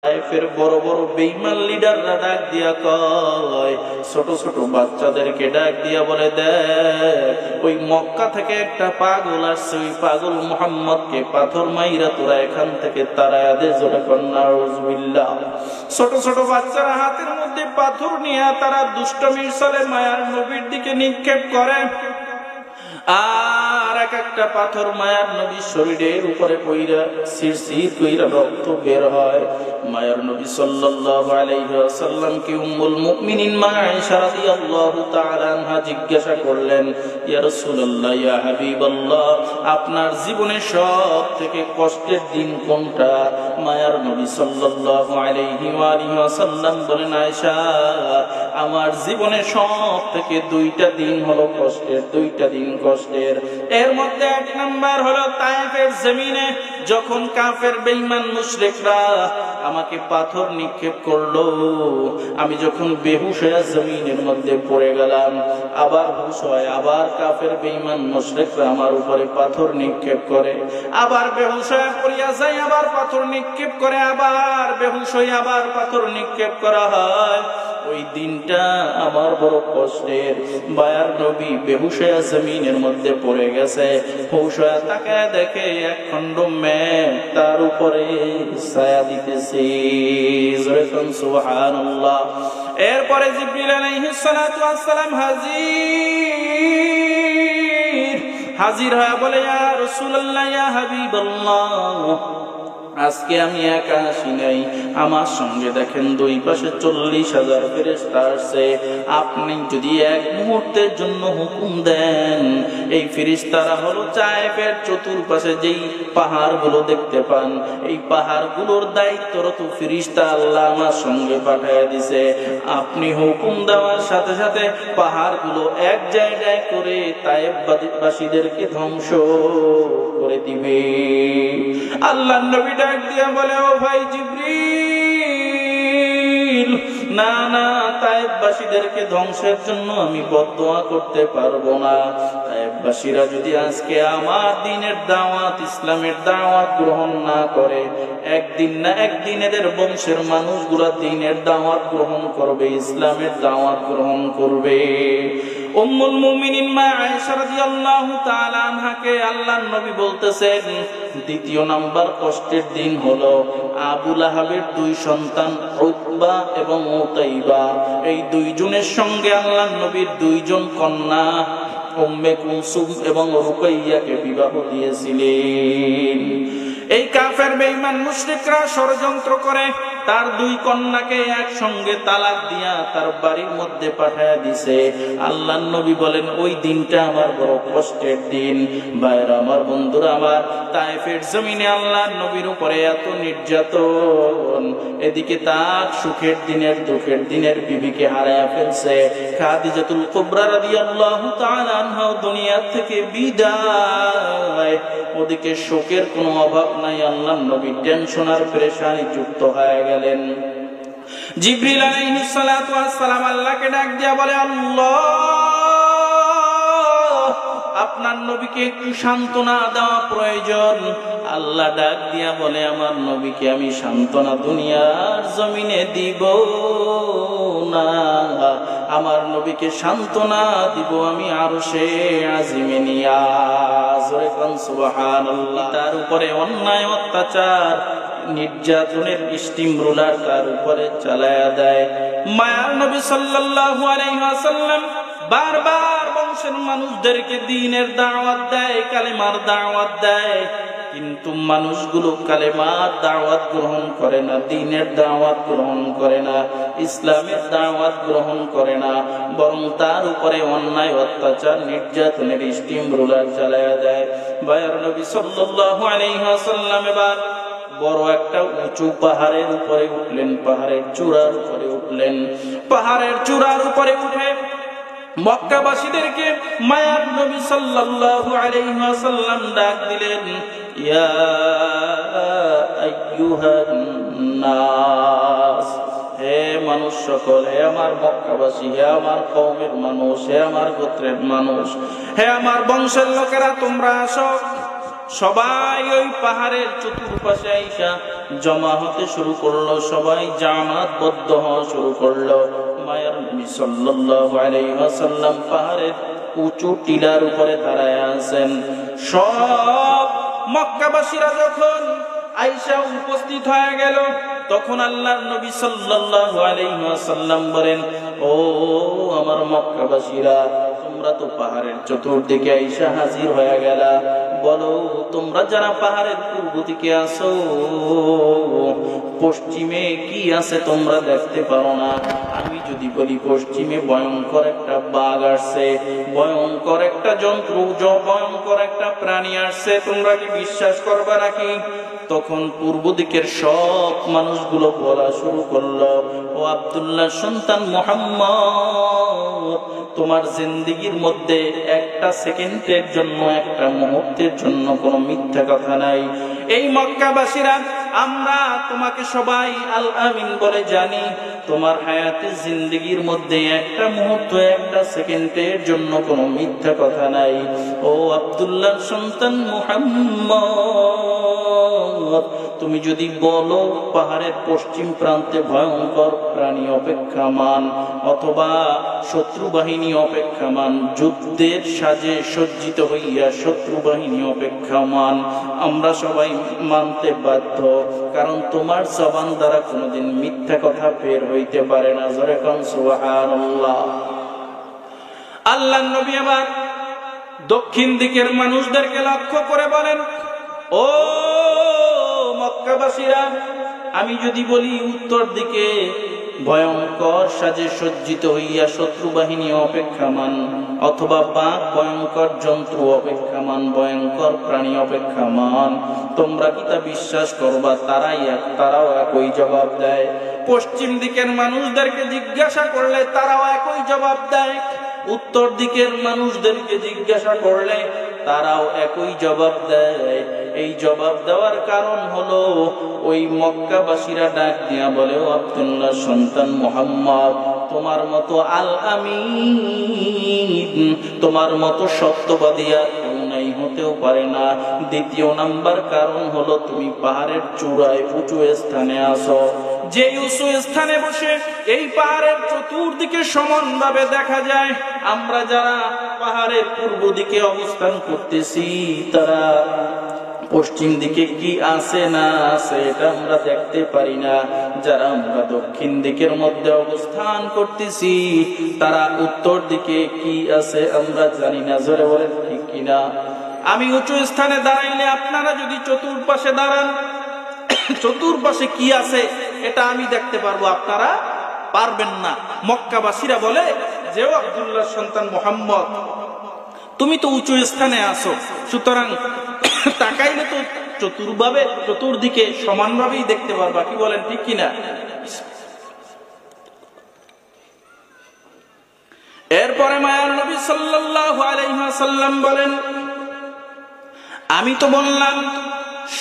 তায়েফের বড় বড় বেঈমান লিডাররা ডাক দিয়া কয়, ছোট ছোট বাচ্চাদেরকে ডাক দিয়া বলে, দেখ ওই মক্কা থেকে একটা পাগল আসছে, ওই পাগল মুহাম্মদকে পাথর মাইরা তোরা এখান থেকে তাড়ায়া দে। জোরে কর নাউযুবিল্লাহ। ছোট ছোট বাচ্চারা হাতের মধ্যে পাথর নিয়ে তারা দুষ্টমির ছলে মায়ার নবীর দিকে নিক্ষেপ করে, আর এক একটা পাথর মায়ার নবীর শরীরের উপরে পইরা সিরসির কইরা রক্ত বের হয়। মায়ার নবী সাল্লাল্লাহু আলাইহি ওয়াসাল্লাম কি উম্মুল মুমিনিন মা আয়েশা রাদিয়াল্লাহু তাআলা আনহা জিজ্ঞাসা করলেন, ইয়া রাসূলুল্লাহ, ইয়া হাবিবাল্লাহ, আপনার জীবনের সব থেকে কষ্টের দিন কোনটা? মায়ার নবী সাল্লাল্লাহু আলাইহি ওয়াসাল্লাম বলেন, আয়েশা, আমার জীবনের সব থেকে দুইটা দিন হলো কষ্টের, দুইটা দিন কষ্টের। এর মধ্যে এক নাম্বার হলো তায়েফের জমিনে যখন কাফের বেঈমান মুশরিকরা আমাকে পাথর নিক্ষেপ করলো, আমি যখন বেহুশ হয়ে জমিনের মধ্যে পড়ে গেলাম, আবার হুশ হয়, আবার কাফের বেঈমান মুশরিকরা আমার উপরে পাথর নিক্ষেপ করে, আবার বেহুশ হয়ে পড়িয়া যাই, আবার পাথর নিক্ষেপ করে, আবার বেহুশ হয়ে আবার পাথর নিক্ষেপ করা হয়। ওই দিনটা আমার বড় কষ্টের। মায়ার নবী বেহুশ হয়ে জমিনের মধ্যে পড়ে গেছে, হুশ হয়ে তাকায় দেখে এক খণ্ড মেঘ তার উপরে ছায়া দিতেছে। জোরে কোন সুবহানাল্লাহ। এরপরে জিবরিল আলাইহিস সালাতু ওয়াস সালাম হাজির হয়ে বলে, ইয়া রাসূলুল্লাহ, ইয়া হাবিবাল্লাহ, আজকে আমি একা আসি নাই, আমার সঙ্গে দেখেন দুই পাশে 40,000 ফেরেশতা আসছে। আপনি যদি এক মুহূর্তের জন্য হুকুম দেন, এই ফেরেশতারা হলো তায়েফের চতুর্পাশে যেই পাহাড়গুলো দেখতে পান, এই পাহাড়গুলোর দায়িত্বরত ফেরেশতা আল্লাহ আমার সঙ্গে পাঠিয়ে দিছে। আপনি হুকুম দেওয়ার সাথে সাথে পাহাড়গুলো এক জায়গায় করে তায়েফবাসীদেরকে ধ্বংস করে দিবে। আল্লাহর নবী ডাক দিয়া বলে, ও ভাই জিবরিল, না না, তায়েফবাসীদেরকে ধ্বংসের জন্য আমি বদদোয়া করতে পারবো না। তায়েফবাসীরা যদি আজকে আমার দ্বীনের দাওয়াত, ইসলামের দাওয়াত গ্রহণ না করে, একদিন না একদিন এদের বংশের মানুষগুলা দ্বীনের দাওয়াত গ্রহণ করবে, ইসলামের দাওয়াত গ্রহণ করবে। উম্মুল মুমিনিন মা আয়েশা রাদিয়াল্লাহু তাআলা আনহাকে আল্লাহর নবী বলতেছেন, দ্বিতীয় নাম্বার কষ্টের দিন হলো আবু লাহাবের দুই সন্তান উতবা এবং উতাইবা, এই দুইজনের সঙ্গে আল্লাহর নবীর দুইজন কন্যা উম্মে কুলসুম এবং রুকাইয়াকে বিবাহ দিয়েছিলেন। এই কাফের বেঈমান মুশরিকরা ষড়যন্ত্র করে তার দুই কন্যাকে একসঙ্গে তালাক দিয়া তার বাড়ির মধ্যে পাঠায়া দিছে। আল্লাহর নবী বলেন, ওই দিনটা আমার বড় কষ্টের দিন। ভাইরা আমার, বন্ধুরা আমার, তায়েফের জমিনে আল্লাহর নবীর উপরে এত নির্যাতন, এদিকে তার সুখের দিনের দুঃখের দিনের বিবিকে হারায়া ফেলছে। খাদিজাতুল কুবরা রাদিয়াল্লাহু তাআলা আনহা দুনিয়া থেকে বিদায়, ওদিকে শোকের কোনো অভাব নাই। আল্লাহর নবী টেনশন আর পেরেশানি যুক্ত হয়ে গেলেন। জিবরিল আলাইহিস সালাতু ওয়াস সালাম আল্লাহকে ডাক দিয়া বলে, আল্লাহ, আপনার নবীকে একটু সান্ত্বনা দেওয়া প্রয়োজন। আল্লাহ ডাক দিয়া বলে, আমার নবীকে আমি সান্ত্বনা দুনিয়ার জমিনে দিব না, আমার নবীকে সান্ত্বনা দিব আমি আরশে আজিমে নিয়া। জোরে কোন সুবহানাল্লাহ। তার উপরে অন্যায় অত্যাচার নির্যাতনের স্টিম রোলার তার উপরে চালায়া দেয়। মায়ার নবী সাল্লাল্লাহু আলাইহি ওয়াসাল্লাম বারবার বংশের মানুষদেরকে দ্বীনের দাওয়াত দেয়, কালেমার দাওয়াত দেয়, কিন্তু মানুষগুলো কালেমার দাওয়াত গ্রহণ করে না, দ্বীনের দাওয়াত গ্রহণ করে না, ইসলামের দাওয়াত গ্রহণ করে না, বরং তার উপরে অন্যায় অত্যাচার নির্যাতনের স্টিম রোলার চালায়া দেয়। মায়ার নবী সাল্লাল্লাহু আলাইহি ওয়াসাল্লাম এবার বড় একটা উঁচু পাহাড়ের উপরে উঠলেন, পাহাড়ের চূড়ার উপরে উঠলেন। পাহাড়ের চূড়ার উপরে উঠে মক্কাবাসীদেরকে মায়ার নবী সাল্লাল্লাহু আলাইহি ওয়াসাল্লাম ডাক দিলেন, ইয়া আইয়ুহান নাস, হে মানুষ সকল, হে আমার মক্কাবাসী, হে আমার কওমের মানুষ, হে আমার গোত্রের মানুষ, হে আমার বংশের লোকেরা, তোমরা আসো। সবাই ওই পাহাড়ের চতুর্পাশে আইসা জমা হতে শুরু করলো, সবাই জামাতবদ্ধ হওয়া শুরু করলো। মায়ার নবী সাল্লাল্লাহু আলাইহি ওয়াসাল্লাম পাহাড়ের উঁচু টিলার উপরে দাঁড়ায় আছেন। সব মক্কাবাসীরা যখন আয়েশা উপস্থিত হয়ে গেল, তখন আল্লাহর নবী সাল্লাল্লাহু আলাইহি ওয়াসাল্লাম বলেন, ও আমার মক্কাবাসীরা, তোমরা তো পাহাড়ের চতুর্দিকে আয়েশা হাজির হয়ে গেলা, বলো তোমরা যারা পাহাড়ের পূর্ব দিকে আছো, পশ্চিমে কি আছে তোমরা দেখতে পারো না? আমি যদি বলি পশ্চিমে ভয়ঙ্কর একটা বাঘ আসছে, ভয়ঙ্কর একটা জন্তু, ভয়ঙ্কর একটা প্রাণী আসছে, তোমরা কি বিশ্বাস করবা নাকি? তখন পূর্ব দিকের সব মানুষগুলো বলা শুরু করলো, ও আব্দুল্লাহ সন্তান মুহাম্মদ, তোমার জিন্দেগির মধ্যে একটা সেকেন্ডের জন্য, একটা মুহূর্তের জন্য কোনো মিথ্যা কথা নাই। এই মক্কাবাসীরা, আমরা তোমাকে সবাই আল আমিন বলে জানি। তোমার হায়াতের জিন্দেগির মধ্যে একটা মুহূর্ত, একটা সেকেন্ডের জন্য কোনো মিথ্যা কথা নাই। ও আব্দুল্লাহ সন্তান মুহাম্মদ, তুমি যদি বলো পাহাড়ের পশ্চিম প্রান্তে ভয়ঙ্কর প্রাণী অপেক্ষামান, অথবা শত্রু বাহিনী অপেক্ষামান, যুদ্ধের সাজে সজ্জিত হইয়া শত্রু বাহিনী অপেক্ষামান, আমরা সবাই মানতে বাধ্য, কারণ তোমার জবান দ্বারা কোনোদিন মিথ্যা কথা বের হইতে পারে না। জোরে কোন সুবহানাল্লাহ। আল্লাহর নবী আবার দক্ষিণ দিকের মানুষদেরকে লক্ষ্য করে বলেন, ও মক্কাবাসীরা, আমি যদি বলি উত্তর দিকে ভয়ঙ্কর সাজে সজ্জিত হইয়া শত্রু বাহিনী অপেক্ষামান, অথবা বাঘ ভয়ঙ্কর জন্তু অপেক্ষামান, ভয়ঙ্কর প্রাণী অপেক্ষামান, তোমরা কি তা বিশ্বাস করবা? তারাও একই জবাব দেয়। পশ্চিম দিকের মানুষদেরকে জিজ্ঞাসা করলে তারাও একই জবাব দেয়, উত্তর দিকের মানুষদেরকে জিজ্ঞাসা করলে তারাও একই জবাব দেয়। এই জবাব দেওয়ার কারণ হলো, ওই মক্কাবাসীরা ডাক দিয়া বলে, ও আব্দুল্লাহ সন্তান মুহাম্মদ, তোমার মতো আল আমিন, তোমার মতো সত্যবাদী আর কেউ নাই, হতেও পারে না। দ্বিতীয় নাম্বার কারণ হলো, তুমি পাহাড়ের চূড়ায় উঁচু স্থানে আছো। যে উঁচু স্থানে বসে এই পাহাড়ের চতুর্দিকে সমানভাবে দেখা যায়। আমরা যারা পাহাড়ের পূর্ব দিকে অবস্থান করতেছি, তারা পশ্চিম দিকে কি আছে না আছে এটা আমরা দেখতে পারি না। যারা আমরা দক্ষিণ দিকের মধ্যে অবস্থান করতেছি, তারা উত্তর দিকে কি আছে আমরা জানি না। জোরে বলেন ঠিক কিনা? আমি উঁচু স্থানে দাঁড়াইলে আপনারা যদি চতুর্পাশে দাঁড়ান, চতুর্পাশে কি আছে এটা আমি দেখতে পারবো, আপনারা পারবেন না। মক্কাবাসীরা বলে যে, ও আব্দুল্লাহ সন্তান মুহাম্মদ, তুমি তো উঁচু স্থানে আছো, সুতরাং তাকাইলে তো চতুর্দিকে সমানভাবেই দেখতে পারবা। কি বলেন ঠিক কিনা? এরপরে মায়ার নবী সাল্লাল্লাহু আলাইহি ওয়াসাল্লাম বলেন, আমি তো বললাম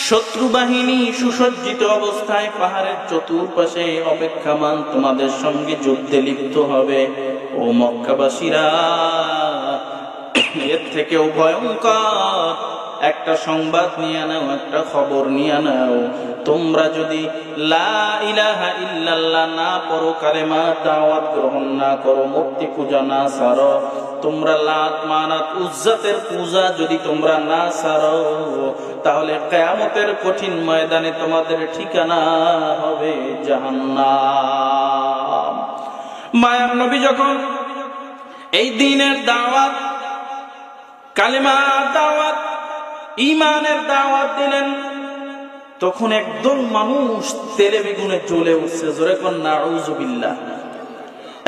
শত্রু বাহিনী সুসজ্জিত অবস্থায় পাহাড়ের চতুর্পাশে অপেক্ষামান, তোমাদের সঙ্গে যুদ্ধে লিপ্ত হবে। ও মক্কাবাসীরা, এর থেকেও ভয়ঙ্কর একটা সংবাদ নিয়ে নাও, একটা খবর নিয়ে নাও। তোমরা যদি লা ইলাহা ইল্লাল্লাহ না পড়ো, কালেমা দাওয়াত গ্রহণ না করো, মূর্তি পূজা না ছাড়ো, তোমরা লাত মানাত উজ্জাতের পূজা যদি তোমরা না ছাড়ো, তাহলে কিয়ামতের কঠিন ময়দানে তোমাদের ঠিকানা হবে জাহান্নাম। মায়ার নবী যখন এই দ্বীনের দাওয়াত, কালেমার দাওয়াত, ঈমানের দাওয়াত দিলেন, তখন একদল মানুষ তেলে বেগুনে জ্বলে উঠছে। জোরে কোন নাউযুবিল্লাহ।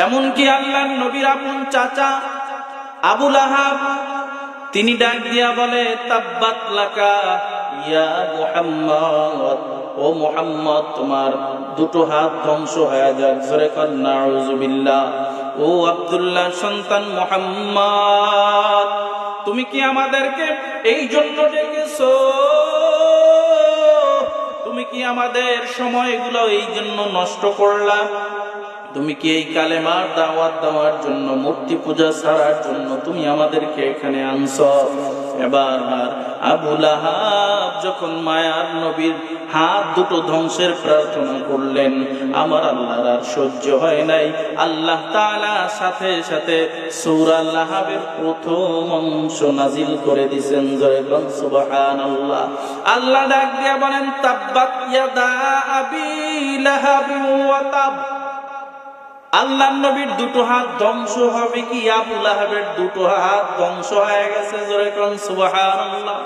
এমনকি আল্লাহর নবীর আপন চাচা আবু লাহাব, তিনি ডাক দিয়া বলে, তাব্বাত লাকা ইয়া মুহাম্মদ, ও মুহাম্মদ, তোমার দুটো হাত ধ্বংস হয়ে যাক। জোরে কোন নাউযুবিল্লাহ। ও আব্দুল্লাহ সন্তান মুহাম্মদ, তুমি কি আমাদেরকে এই জন্য ডেকেছো? তুমি কি আমাদের সময়গুলো এই জন্য নষ্ট করলা? তুমি কি এই কালেমার দাওয়াত দেওয়ার জন্য, মূর্তি পূজা ছাড়ার জন্য তুমি আমাদেরকে এখানে আনছো? এবার আবু লাহাব যখন মায়ার নবীর হাত দুটো ধ্বংসের প্রার্থনা করলেন, আমার আল্লাহর আর সহ্য হয় নাই। আল্লাহ তাআলা সাথে সাথে সূরা লাহাবের প্রথম অংশ নাজিল করে দিয়েছেন। জয় বল সুবহানাল্লাহ। আল্লাহ ডাক দিয়া বলেন, তাব্বাত ইয়াদা আবি লাহাবিন ওয়া তাব। আল্লাহর নবীর দুটো হাত ধ্বংস হবে কি আবু লাহাবের দুটো হাত ধ্বংস হয়ে গেছে। জোরে কোন সুবহানাল্লাহ।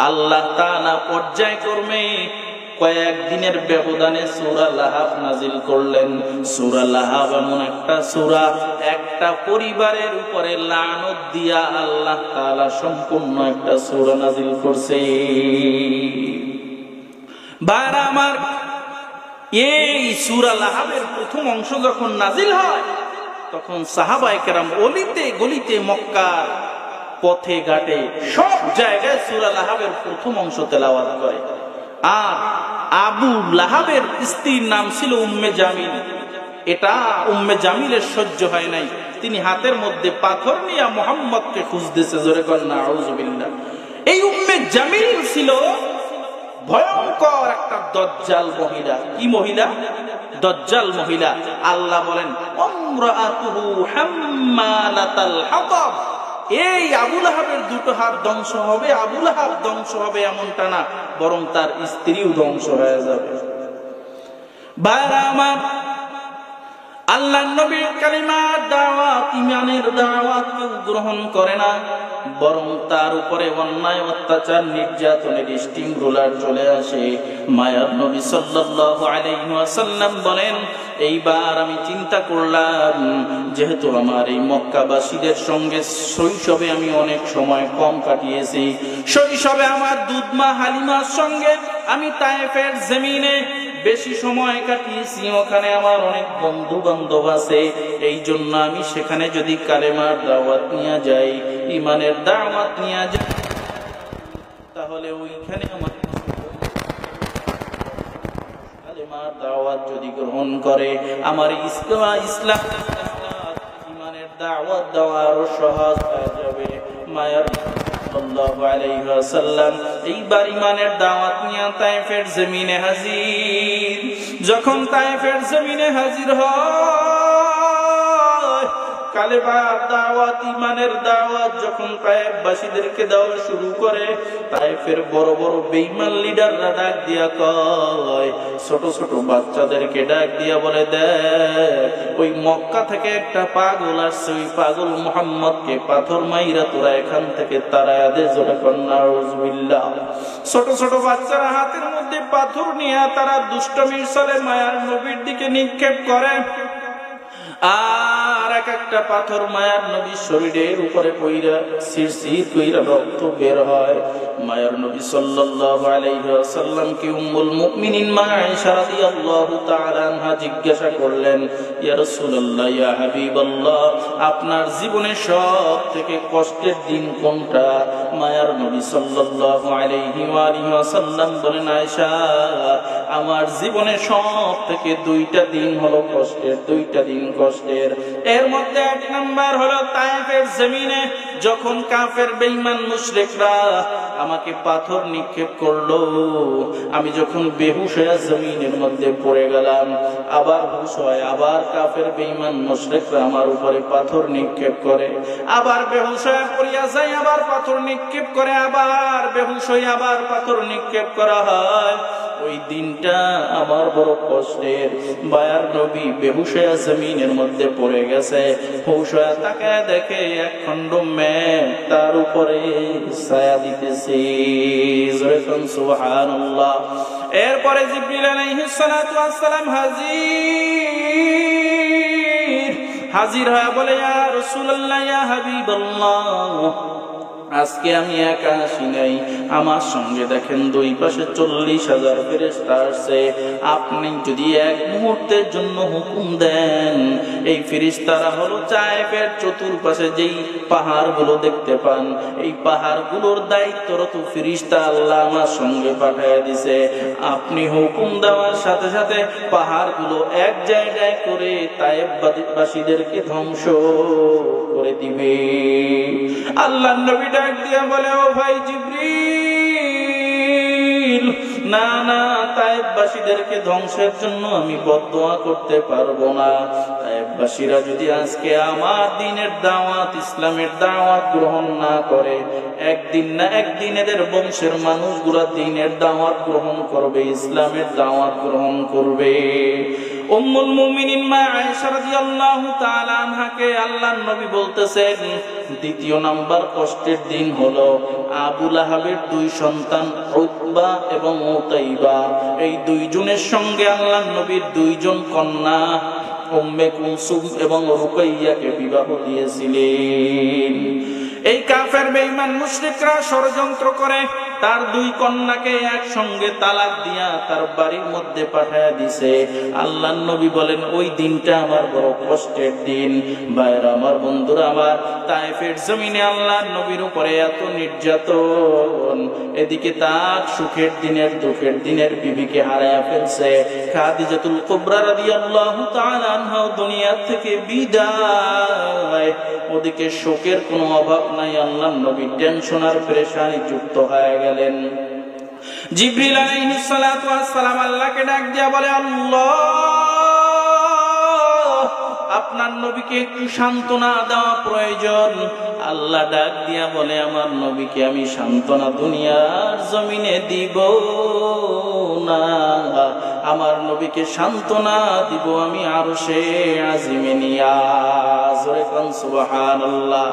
আল্লাহ তাআলা পর্যায়ক্রমে কয়েকদিনের ব্যবধানে সূরা লাহাব নাজিল করলেন। সূরা লাহাব এমন একটা সূরা, একটা পরিবারের উপরে লানত দিয়া আল্লাহ তাআলা সম্পূর্ণ একটা সূরা নাজিল করছে। ভাইরা আমার, এই সূরা লাহাবের প্রথম অংশ যখন নাজিল হয়, তখন সাহাবায়ে কেরাম অলিতে গলিতে, মক্কার পথে ঘাটে সব জায়গায় সূরা লাহাবের প্রথম অংশ তেলাওয়াত করে। আর আবু লাহাবের স্ত্রীর নাম ছিল উম্মে জামিল। এটা উম্মে জামিলের সহ্য হয় নাই, তিনি হাতের মধ্যে পাথর নিয়ে মুহাম্মদকে খুঁজতেছে। জোরে কর না আউযুবিল্লাহ। এই উম্মে জামিল ছিল ভয়ঙ্কর একটা দজ্জাল মহিলা। কি মহিলা? দজ্জাল মহিলা। আল্লাহ বলেন, আমরাতুহু হাম্মালাতাল হাতাব। এই আবু লাহাবের দুটো হাত ধ্বংস হবে, আবু লাহাব ধ্বংস হবে এমনটা না, বরং তার স্ত্রীও ধ্বংস হয়ে যাবে। ভাইরা আমার, আল্লাহর নবীর কালিমার দাওয়াত, ঈমানের দাওয়াত কেউ গ্রহণ করে না, বরং তার উপরে অন্যায়, অত্যাচার, নির্যাতনের স্টিম রোলার চলে আসে। মায়ার নবী সাল্লাল্লাহু আলাইহি ওয়াসাল্লাম বলেন, এইবার আমি চিন্তা করলাম, যেহেতু আমার এই মক্কাবাসীদের সঙ্গে শৈশবে আমি অনেক সময় কম কাটিয়েছি, শৈশবে আমার দুধমা হালিমার সঙ্গে আমি তায়েফের জমিনে বেশি সময় কাটিয়েছি, ওখানে আমার অনেক বন্ধু বান্ধব আছে। এই জন্য আমি সেখানে যদি কালেমার দাওয়াত নিয়ে যাই, ঈমানের দাওয়াত নিয়ে যাই, তাহলে ওইখানে আমার কালেমার দাওয়াত যদি গ্রহণ করে, আমার ইসলাম ঈমানের দাওয়াত দেওয়া আরো সহজ হয়ে যাবে। মায়ার সাল্লাল্লাহু আলাইহি ওয়াসাল্লাম এইবার ঈমানের দাওয়াত নিয়ে তায়েফের জমিনে হাজির। যখন তায়েফের জমিনে হাজির হয়, কালেমার দাওয়াত, ঈমানের দাওয়াত যখন তায়েফবাসীদেরকে দেওয়া শুরু করে, তায়েফের বড় বড় বেঈমান লিডাররা ডাক দিয়া কয়, ছোট ছোট বাচ্চাদেরকে ডাক দিয়া বলে, দেখ ওই মক্কা থেকে একটা পাগল আসছে, ওই পাগল মুহাম্মদকে পাথর মাইরা তোরা এখান থেকে তাড়ায়া দে। জোরে কর নাউযুবিল্লাহ। ছোট ছোট বাচ্চারা হাতের মধ্যে পাথর নিয়ে তারা দুষ্টমির ছলে মায়ার নবীর দিকে নিক্ষেপ করে, আর এক একটা পাথর মায়ার নবীর শরীরের উপরে পইরা শিরশির কইরা রক্ত বের হয়। মায়ার নবী সাল্লাল্লাহু আলাইহি ওয়াসাল্লাম কি উম্মুল মুমিনিন মা আয়েশা রাদিয়াল্লাহু তাআলা আনহা জিজ্ঞাসা করলেন, ইয়া রাসূলুল্লাহ, ইয়া হাবিবাল্লাহ, আপনার জীবনে সব থেকে কষ্টের দিন কোনটা? মায়ার নবী সাল্লাল্লাহু আলাইহি ওয়াসাল্লাম বলেন, আয়েশা, আমার জীবনে সব থেকে দুইটা দিন হলো কষ্টের, দুইটা দিন কষ্টের। এর মধ্যে এক নাম্বার হলো তায়েফের জমিনে যখন কাফের বেঈমান মুশরিকরা আমাকে পাথর নিক্ষেপ করলো, আমি যখন বেহুশ হয়ে জমিনের মধ্যে পড়ে গেলাম, আবার হুশ হয়, আবার কাফের বেঈমান মুশরিকরা আমার উপরে পাথর নিক্ষেপ করে, আবার বেহুশ হয়ে পড়িয়া যাই, আবার পাথর নিক্ষেপ করে, আবার বেহুশ হয়ে আবার পাথর নিক্ষেপ করা হয়। ওই দিনটা আমার বড় কষ্টের। মায়ার নবী বেহুশ হয়ে জমিনের মধ্যে পড়ে গেছে, হুশ হয়ে তাকায় দেখে এক খণ্ড মেঘ তার উপরে ছায়া দিতেছে। সুবহানাল্লাহ। এরপরে জিবরিল আলাইহিস সালাতু ওয়াস সালাম হাজির হয়ে বলে, ইয়া রাসূলুল্লাহ, ইয়া হাবিবাল্লাহ, আজকে আমি একা আসি নাই, আমার সঙ্গে দেখেন দুই পাশে 40,000 ফেরেশতা আসছে। আপনি যদি এক মুহূর্তের জন্য হুকুম দেন, এই ফেরেশতারা হলো তায়েফের চতুর্পাশে যেই পাহাড়গুলো দেখতে পান, এই পাহাড়গুলোর দায়িত্বরত ফেরেশতা আল্লাহ আমার সঙ্গে পাঠিয়ে দিছে। আপনি হুকুম দেওয়ার সাথে সাথে পাহাড়গুলো এক জায়গায় করে তায়েফবাসীদেরকে ধ্বংস করে দিবে। আল্লাহর নবী ডাক দিয়া বলে, ও ভাই জিবরিল, না না, তায়েফবাসীদেরকে ধ্বংসের জন্য আমি বদদোয়া করতে পারবো না। তায়েফবাসীরা যদি আজকে আমার দ্বীনের দাওয়াত, ইসলামের দাওয়াত গ্রহণ না করে, একদিন না একদিন এদের বংশের মানুষগুলা দ্বীনের দাওয়াত গ্রহণ করবে, ইসলামের দাওয়াত গ্রহণ করবে। উম্মুল মুমিনিন মা আয়েশা রাদিয়াল্লাহু তাআলা আনহাকে আল্লাহর নবী বলতেছেন, দ্বিতীয় নাম্বার কষ্টের দিন হলো আবু লাহাবের দুই সন্তান উতবা এবং উতাইবা, এই দুইজনের সঙ্গে আল্লাহর নবীর দুইজন কন্যা উম্মে কুলসুম এবং রুকাইয়াকে বিবাহ দিয়েছিলেন। এই কাফের বেঈমান মুশরিকরা ষড়যন্ত্র করে তার দুই কন্যাকে একসঙ্গে তালাক দিয়া তার বাড়ির মধ্যে পাঠায়া দিছে। আল্লাহর নবী বলেন, ওই দিনটা আমার বড় কষ্টের দিন। ভাইরা আমার, বন্ধুরা আমার, তায়েফের জমিনে আল্লাহর নবীর উপরে এত নির্যাতন, এদিকে তার সুখের দিনের দুঃখের দিনের বিবিকে হারায়া ফেলছে। খাদিজাতুল কুবরা রাদিয়াল্লাহু তাআলা আনহা দুনিয়া থেকে বিদায়, ওদিকে শোকের কোনো অভাব নাই। আল্লাহর নবী টেনশন আর পেরেশানি যুক্ত হয়ে গেলেন। জিবরিল আলাইহিস সালাতু ওয়াস সালাম আল্লাহকে ডাক দিয়া বলে, আল্লাহ, আপনার নবীকে একটু সান্ত্বনা দেওয়া প্রয়োজন। আল্লাহ ডাক দিয়া বলে, আমার নবীকে আমি সান্ত্বনা দুনিয়ার জমিনে দিব না, আমার নবীকে সান্ত্বনা দিব আমি আরশে আজিমে নিয়া। জোরে কোন সুবহানাল্লাহ।